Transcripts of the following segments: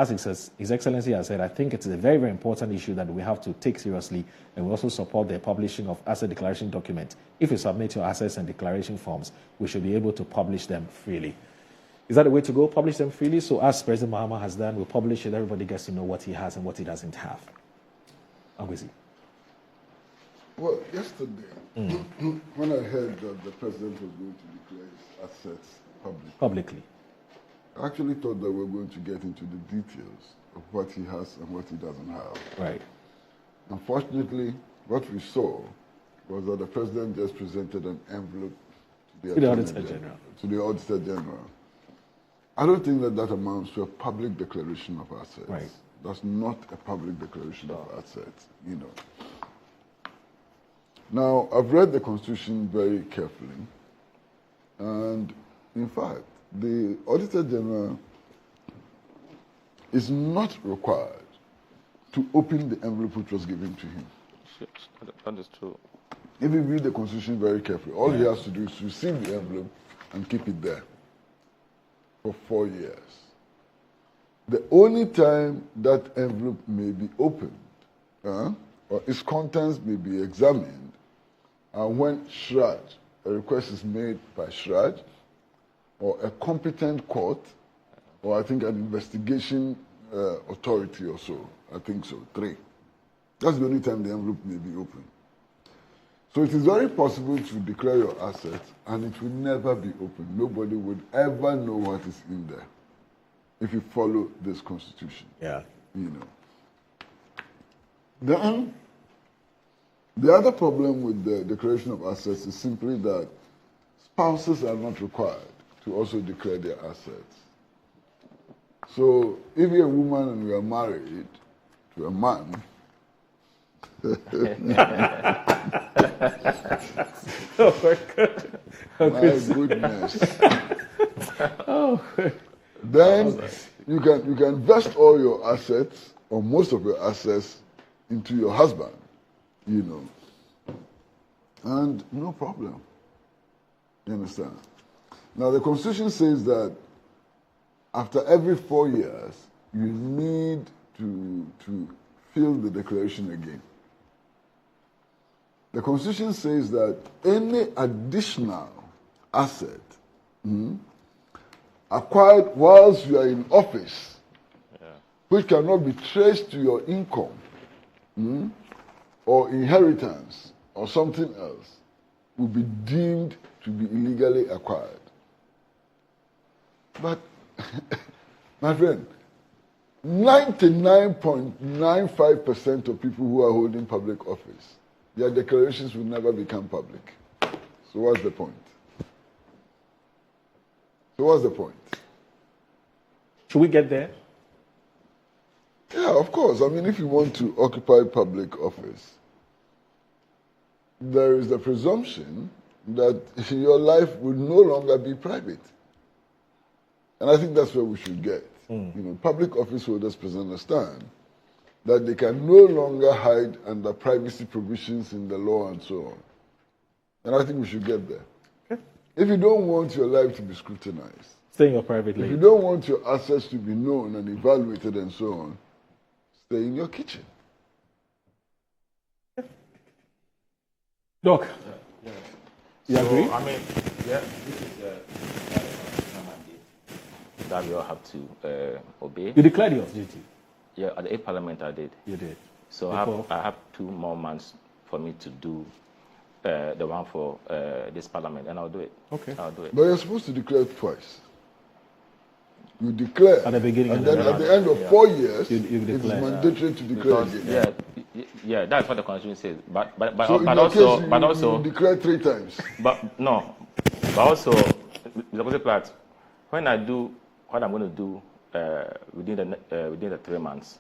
as His Excellency has said, I think it's a very, very important issue that we have to take seriously, and we also support the publishing of asset declaration documents. If you submit your assets and declaration forms, we should be able to publish them freely. Is that the way to go? Publish them freely? So as President Mahama has done, we publish it, everybody gets to know what he has and what he doesn't have. Kwesi. Well, yesterday, when I heard that the president was going to declare his assets publicly, I actually thought that we were going to get into the details of what he has and what he doesn't have. Right. Unfortunately, what we saw was that the president just presented an envelope to the Auditor General. To the Auditor General. I don't think that that amounts to a public declaration of assets. Right. That's not a public declaration of assets, you know. Now, I've read the Constitution very carefully, and in fact, the Auditor General is not required to open the envelope which was given to him. That is true. If you read the Constitution very carefully, all he has to do is receive the envelope and keep it there for 4 years. The only time that envelope may be opened, or its contents may be examined, are when SHRAD, a request is made by SHRAD, or a competent court, or I think an investigation authority or so. I think so, 3. That's the only time the envelope may be open. So it is very possible to declare your assets and it will never be open. Nobody would ever know what is in there if you follow this constitution. Yeah. You know. Then, the other problem with the declaration of assets is simply that spouses are not required to also declare their assets. So if you're a woman and you are married to a man, oh my God. My goodness. Then you can vest all your assets or most of your assets into your husband, you know, and no problem. You understand? Now the Constitution says that after every 4 years, you need to fill the declaration again. The Constitution says that any additional asset acquired whilst you are in office, which cannot be traced to your income or inheritance or something else, will be deemed to be illegally acquired. But, my friend, 99.95% of people who are holding public office, their declarations will never become public. So what's the point? Should we get there? Yeah, of course. I mean, if you want to occupy public office, there is the presumption that your life will no longer be private. And I think that's where we should get. You know, public office holders must understand that they can no longer hide under privacy provisions in the law and so on. And I think we should get there. Okay. If you don't want your life to be scrutinized, stay in your private lane. If you don't want your assets to be known and evaluated and so on, stay in your kitchen. Doc, you agree? I mean, yeah, this is that we all have to obey. You declared your duty. Yeah, at the 8th Parliament I did. You did. So I have 2 more months for me to do the one for this Parliament, and I'll do it. Okay. I'll do it. But you're supposed to declare twice. You declare at the beginning, and then at the end of 4 years, you it is mandatory to declare again. Yeah, that's what the Constitution says. But also, you declare 3 times. But also, Mr. Kwesi Pratt, when I do what I'm going to do within the 3 months,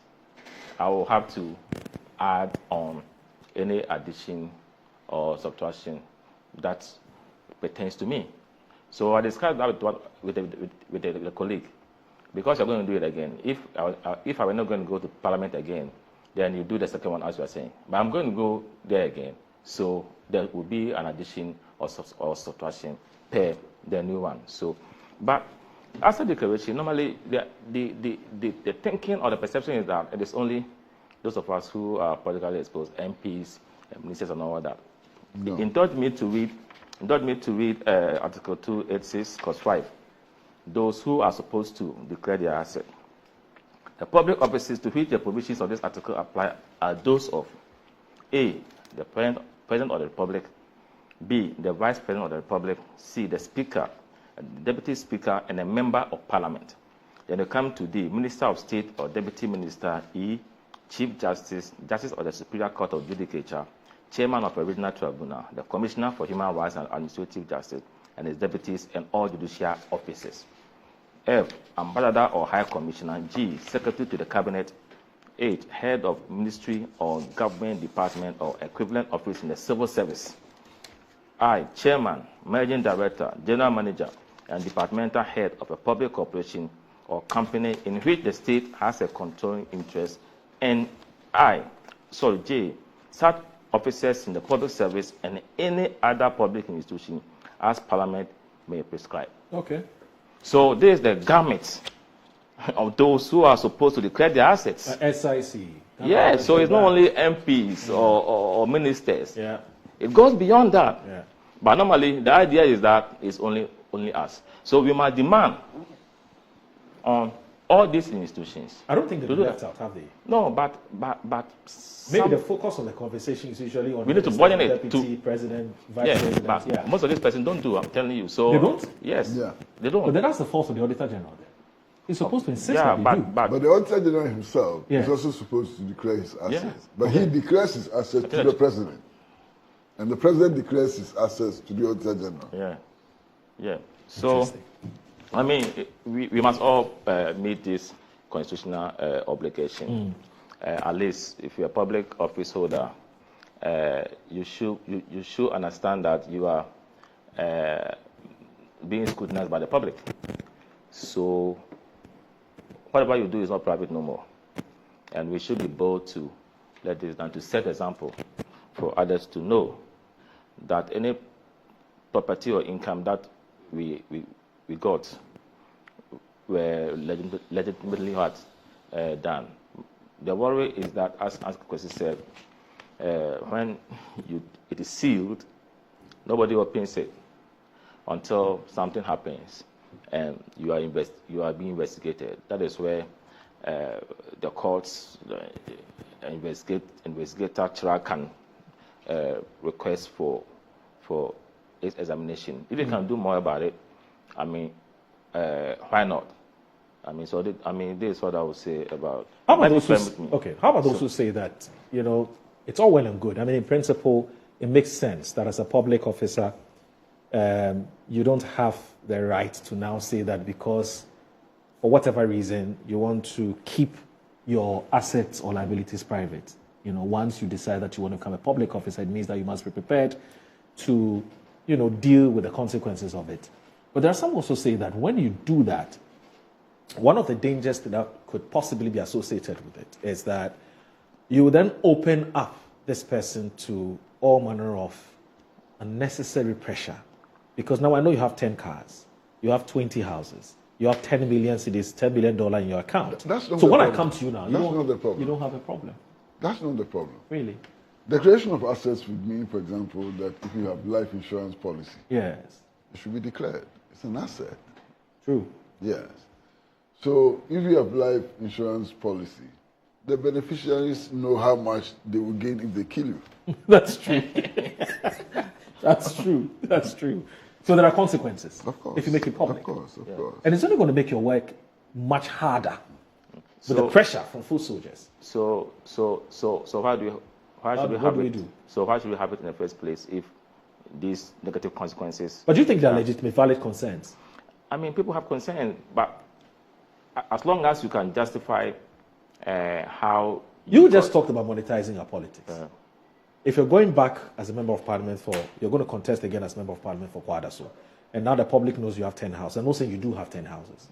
I will have to add on any addition or subtraction that pertains to me. So I discussed that with the colleague, because you're going to do it again. If I were not going to go to Parliament again, then you do the second one as you are saying. But I'm going to go there again, so there will be an addition or subtraction per the new one. So, but asset declaration, normally the thinking or the perception is that it is only those of us who are politically exposed, MPs, ministers, and all that. No. Indulge me to read Article 286, Clause 5. Those who are supposed to declare their asset. The public offices to which the provisions of this article apply are those of A, the President of the Republic, B, the Vice President of the Republic, C, the Speaker, the Deputy Speaker, and a Member of Parliament. Then you come to D, Minister of State or Deputy Minister, E, Chief Justice, Justice of the Superior Court of Judicature, Chairman of a Regional Tribunal, the Commissioner for Human Rights and Administrative Justice, and his deputies, and all judicial officers. F, Ambassador or High Commissioner. G, Secretary to the Cabinet. H, Head of Ministry or Government Department or equivalent office in the civil service. I, Chairman, Managing Director, General Manager, and Departmental Head of a public corporation or company in which the state has a controlling interest. And J, such officers in the public service and any other public institution as Parliament may prescribe. Okay. So this is the gamut of those who are supposed to declare their assets. SIC. Yeah, so it's not only MPs or ministers. Yeah. It goes beyond that. Yeah. But normally the idea is that it's only us. So we must demand on all these institutions. I don't think they've been left out, have they? No, but maybe the focus of the conversation is usually on we need to broaden it deputy, to president, vice yeah, president. but Yeah. most of these persons don't do. I'm telling you. So They don't? Yes. Yeah. They don't. But then that's the fault of the Auditor General. Then he's supposed to insist yeah, that they do. But the Auditor General himself Yeah. is also supposed to declare his assets. Yeah. But he declares his assets to the President. And the President declares his assets to the Auditor General. Yeah. Yeah. So, I mean, we must all meet this constitutional obligation. At least, if you're a public office holder, you should understand that you are being scrutinized by the public. So, whatever you do is not private no more, and we should be bold to let this down, to set example for others to know that any property or income that we got were legitimately done. The worry is that, as Kwesi said, when it is sealed, nobody opens it until something happens and you are being investigated. That is where the courts, investigator can request for its examination. If you can do more about it, I mean, why not? I mean, this is what I would say about. How about those who say that, it's all well and good? I mean, in principle, it makes sense that as a public officer, you don't have the right to now say that because, for whatever reason, you want to keep your assets or liabilities private. Once you decide that you want to become a public officer, it means that you must be prepared to, deal with the consequences of it. But there are some also say that when you do that, one of the dangers that could possibly be associated with it is that you will then open up this person to all manner of unnecessary pressure. Because now I know you have 10 cars, you have 20 houses, you have 10 million cedis, $10 billion in your account. So when I come to you now, you don't have a problem. That's not the problem. Really? Declaration of assets would mean, for example, that if you have life insurance policy, yes, it should be declared. It's an asset. True. Yes. So if you have life insurance policy, the beneficiaries know how much they will gain if they kill you. That's true. That's true. That's true. So there are consequences. Of course. If you make it public. Of course. And it's only going to make your work much harder with the pressure from foot soldiers. So why should we do? So why should we have it in the first place if these negative consequences? But do you think they are legitimate, valid concerns? I mean, people have concerns, but as long as you can justify how you just talked about monetizing our politics. If you're going back as a member of parliament you're going to contest again as member of parliament for Kwadaso, and now the public knows you have 10 houses. I'm not saying you do have 10 houses.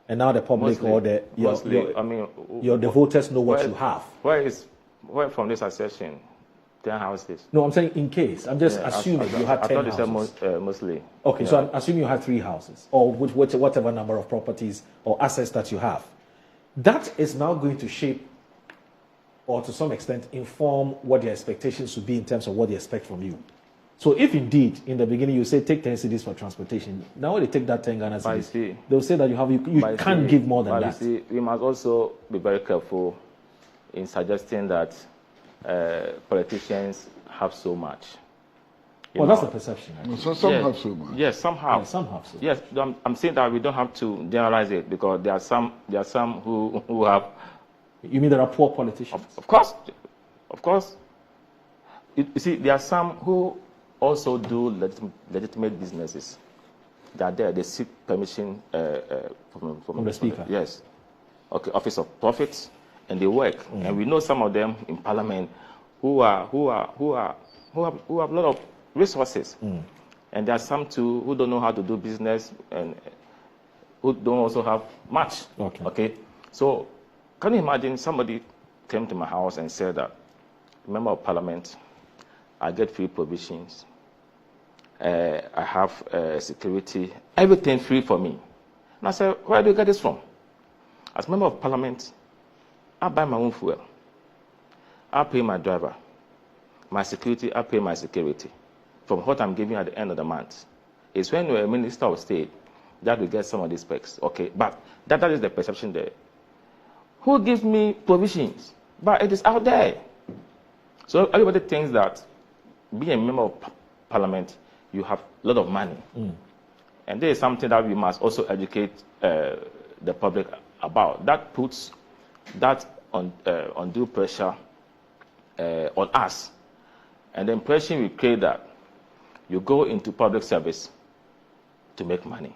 And now the public the voters know what you have. Where from this assertion 10 houses. No, I'm saying in case. I'm just assuming you had 10 I thought houses. you said mostly. Okay, Yeah. so I'm assuming you had 3 houses, or with whatever number of properties or assets that you have. That is now going to shape, or to some extent inform, what their expectations should be in terms of what they expect from you. So if indeed, in the beginning, you say take 10 cedis for transportation, now when they take that 10 Ghana cedis, they'll say that you can't give more than that. You see, we must also be very careful in suggesting that politicians have so much. Well, that's the perception. So some have so much. Yes, some have. Yeah, some have so much. Yes, I'm saying that we don't have to generalize it, because there are some who have. You mean there are poor politicians? Of course. You see, there are some who also do legitimate businesses. They are there. They seek permission from the speaker. Yes. Okay, Office of Profits, and they work. And we know some of them in Parliament who have a lot of resources. And there are some too who don't know how to do business and who don't also have much. Okay. So can you imagine somebody came to my house and said that, Member of Parliament, I get free provisions, I have security, everything free for me. And I said, where do you get this from? As Member of Parliament, I buy my own fuel. I pay my driver. My security, I pay my security. From what I'm giving at the end of the month. It's when you're a Minister of State that we get some of these specs. Okay, but that is the perception there. Who gives me provisions? But it is out there. So everybody thinks that being a Member of Parliament, you have a lot of money. And there is something that we must also educate the public about. That puts that undue pressure on us. And the impression we create that you go into public service to make money.